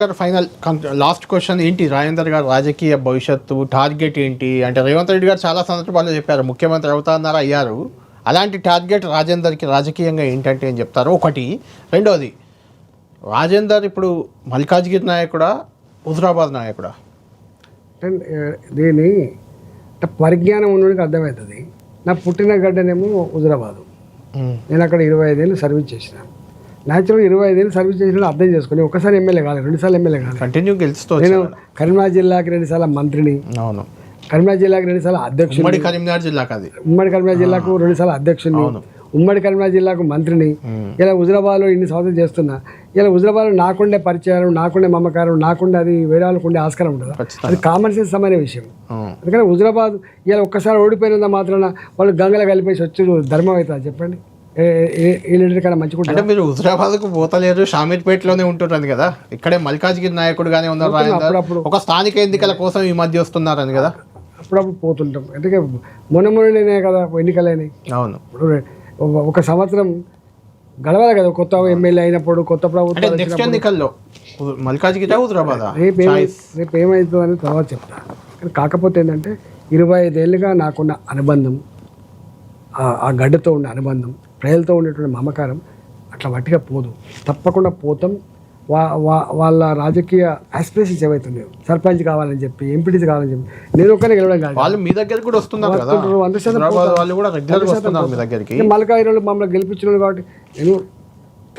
final last question ఏంటి రాజేందర్ గారు రాజకీయ భవిష్యత్తు టార్గెట్ ఏంటి అంటే రేవంత్ రెడ్డి గారు చాలా సందర్భాల్లో చెప్పారు ముఖ్యమంత్రి అవుతారన్నారు అయ్యారు అలాంటి టార్గెట్ రాజేందర్కి రాజకీయంగా ఏంటంటే ఏం చెప్తారు ఒకటి రెండోది రాజేందర్ ఇప్పుడు మల్కాజ్గిరి నాయకుడా హుజరాబాద్ నాయకుడా దీని పరిజ్ఞానం ఉన్నోడికి అర్థమవుతుంది నా పుట్టిన గడ్డనేమో హుజరాబాదు నేను అక్కడ 25 ఏళ్ళు సర్వీస్ చేసిన న్యాచురల్గా 25 ఏళ్ళు సర్వీస్ చేసిన అర్థం చేసుకుని ఒకసారి ఎమ్మెల్యే కాలేదు 2 సార్లు ఎమ్మెల్యే కాలేదు కంటిన్యూ గెలుస్తూ నేను కరీంనగర్ జిల్లాకి 2 సార్లు మంత్రిని అవును కరీంనగర్ జిల్లాకి 2 సార్లు అధ్యక్షుడు ఉమ్మడి కరీంనగర్ జిల్లాకు అది ఉమ్మడి కరీంనగర్ జిల్లాకు 2 సార్లు అధ్యక్షుడిని ఉమ్మడి కరీంనగర్ జిల్లాకు మంత్రిని ఇలా హుజరాబాద్లో ఇన్ని సంవత్సరాలు చేస్తున్నా ఇలా హుజరాబాద్లో నాకుండే పరిచయాలు నాకుండే మమకారం నాకుండే అది వేరే వాళ్ళకు ఉండే ఆస్కారం ఉండదు అది కామన్ సెన్స్ సమైన విషయం అందుకని హుజరాబాద్ ఇలా ఒక్కసారి ఓడిపోయినంత మాత్రాన వాళ్ళు గంగలో కలిపేసి వచ్చి ధర్మం అవుతుంది చెప్పండి ఈ లీడర్ కన్నా మంచిగా అంటే మీరు హుజరాబాద్కు పోతలేరు షామీర్పేటలోనే ఉంటున్నారు కదా ఇక్కడే మల్కాజ్గిరి నాయకుడుగానే ఉన్నారు ఒక స్థానిక ఎన్నికల కోసం ఈ మధ్య వస్తున్నారని కదా అప్పుడప్పుడు పోతుంటాం ఎందుకంటే మొన్ననే కదా ఎన్నికలైనవి అవును ఇప్పుడు ఒక సంవత్సరం గడవాలి కదా కొత్త ఎమ్మెల్యే అయినప్పుడు కొత్త ప్రభుత్వం నెక్స్ట్ ఎన్నికల్లో మల్కాజ్గిరి హుజరాబాద్ రేపు ఏమవుతుందని తర్వాత చెప్తా కాకపోతే ఏంటంటే 25 ఏళ్ళుగా నాకున్న అనుబంధం ఆ గడ్డతో ఉన్న అనుబంధం ప్రజలతో ఉండేటువంటి మమకారం అట్లా వట్టిగా పోదు తప్పకుండా పోతాం వాళ్ళ రాజకీయ ఆస్పిరేషన్స్ ఏవైతున్నాయో సర్పంచ్ కావాలని చెప్పి ఎంపీటీసీ కావాలని చెప్పి నేను ఒక్కనే గెలవడం కాదు వాళ్ళు మీ దగ్గర కూడా వస్తున్నారు కదా మల్కాయిలో మమ్మల్ని గెలిపించిన కాబట్టి నేను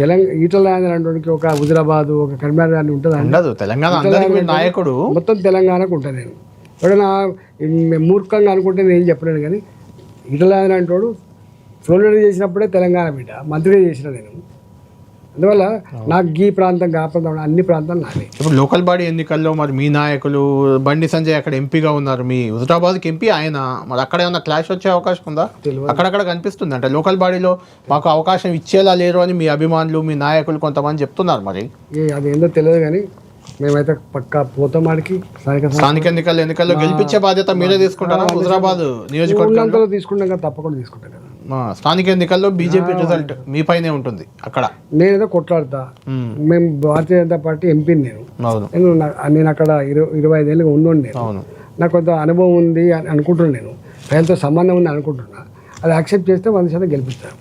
తెలంగాణ ఈటల అంటే ఒక హుజరాబాద్ ఒక కరీంనగర్ అని ఉంటుంది తెలంగాణ నాయకుడు మొత్తం తెలంగాణకు ఉంటాను నేను ఎవడైనా మూర్ఖంగా అనుకుంటే నేను చెప్పలేను కానీ ఈటల అంటోడు ఫ్లోరిడా చేసినప్పుడే తెలంగాణ బిడ్డ మంత్రిగా చేసిన నేను అందువల్ల నాకు ఈ ప్రాంతం ఆ ప్రాంతం అన్ని ప్రాంతాలు నావే ఇప్పుడు లోకల్ బాడీ ఎన్నికల్లో మరి మీ నాయకులు బండి సంజయ్ అక్కడ ఎంపీగా ఉన్నారు మీ హుజరాబాద్కి ఎంపీ ఆయన మరి అక్కడ ఏమన్నా క్లాష్ వచ్చే అవకాశం ఉందా అక్కడక్కడ కనిపిస్తుంది అంటే లోకల్ బాడీలో మాకు అవకాశం ఇచ్చేలా లేరు అని మీ అభిమానులు మీ నాయకులు కొంతమంది చెప్తున్నారు మరి అదేందో తెలియదు కానీ మేమైతే పక్కా పోతామాడికి స్థానిక ఎన్నికల్లో గెలిపించే బాధ్యత మీరే తీసుకుంటారా హుజరాబాద్ నియోజకవర్గంలో తీసుకుంటాం కదా తప్పకుండా తీసుకుంటాం కదా స్థానిక ఎన్నికల్లో బీజేపీ రిజల్ట్ మీ పైనే ఉంటుంది అక్కడ నేనేదో కొట్లాడతా మేము భారతీయ జనతా పార్టీ ఎంపీని నేను అక్కడ 25 ఏళ్ళుగా ఉన్నాను నేను నాకు కొంత అనుభవం ఉంది అని అనుకుంటున్నాను నేను ప్రజలతో సంబంధం ఉంది అనుకుంటున్నా అది యాక్సెప్ట్ చేస్తే 100% గెలిపిస్తాను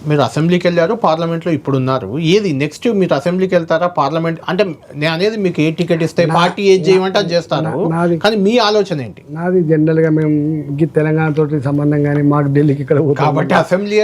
మీరు అసెంబ్లీకి వెళ్ళారు పార్లమెంట్లో ఇప్పుడు ఉన్నారు ఏది నెక్స్ట్ మీరు అసెంబ్లీకి వెళ్తారా పార్లమెంట్ అంటే నేను అనేది మీకు ఏ టికెట్ ఇస్తే పార్టీ ఏది చేయమంటే అది చేస్తాను కానీ మీ ఆలోచన ఏంటి నాది జనరల్గా మేము తెలంగాణ తోటి సంబంధం కానీ మాకు ఢిల్లీకి ఇక్కడ కాబట్టి అసెంబ్లీ